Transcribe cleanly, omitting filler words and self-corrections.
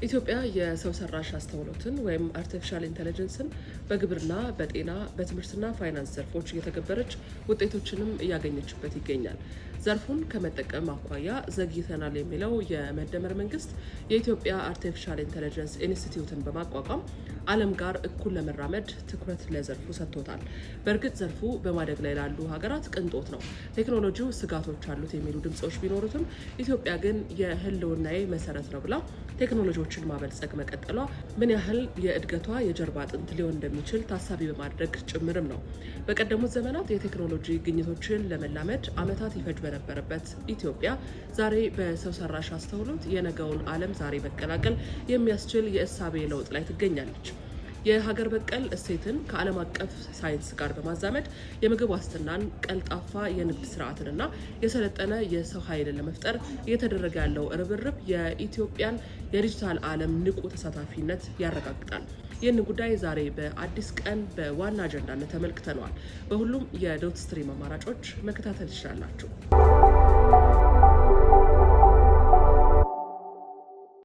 ኢትዮጵያ የሰው ሰራሽ አስተውሎትን ወይም አርቲፊሻል ኢንተለጀንስን በግብርና፣ በጤና፣ በትምህርትና ፋይናንስ ዘርፎች እየተገበረች ውጤቶችንም እያገኘችበት ይገኛል። ዘርፉን ከመጠቀም አኳያ ዘግይተናል የሚለው የመደመር መንግስት የኢትዮጵያ አርቲፊሻል ኢንተለጀንስ ኢንስቲትዩትን በማቋቋም ዓለም ጋር እኩል ለመራመድ ትኩረት ለዘርፉ ሰጥቶታል። በእርግጥ ዘርፉ በማደግ ላይ ላሉ ሀገራት ቅንጦት ነው። ቴክኖሎጂው ስጋቶች አሉት የሚሉ ድምጾች ቢኖሩትም ኢትዮጵያ ግን የህልውናዬ መሰረት ነው ብላ ቴክኖሎጂዎችን ማበልጸግ መቀጠሏ ምን ያህል የእድገቷ የጀርባ አጥንት ሊሆን እንደሚችል ታሳቢ በማድረግ ጭምርም ነው። በቀደሙት ዘመናት የቴክኖሎጂ ግኝቶችን ለመላመድ ዓመታት ይፈጅ በነበረበት ኢትዮጵያ ዛሬ በሰው ሰራሽ አስተውሎት የነገውን ዓለም ዛሬ መቀላቀል የሚያስችል የእሳቤ ለውጥ ላይ ትገኛለች። የሀገር በቀል እሴትን ከዓለም አቀፍ ሳይንስ ጋር በማዛመድ የምግብ ዋስትናን፣ ቀልጣፋ የንግድ ስርዓትንና የሰለጠነ የሰው ኃይልን ለመፍጠር እየተደረገ ያለው ርብርብ የኢትዮጵያን የዲጂታል ዓለም ንቁ ተሳታፊነት ያረጋግጣል። ይህን ጉዳይ ዛሬ በአዲስ ቀን በዋና አጀንዳነት ተመልክተነዋል። በሁሉም የዶት ስትሪም አማራጮች መከታተል ትችላላችሁ።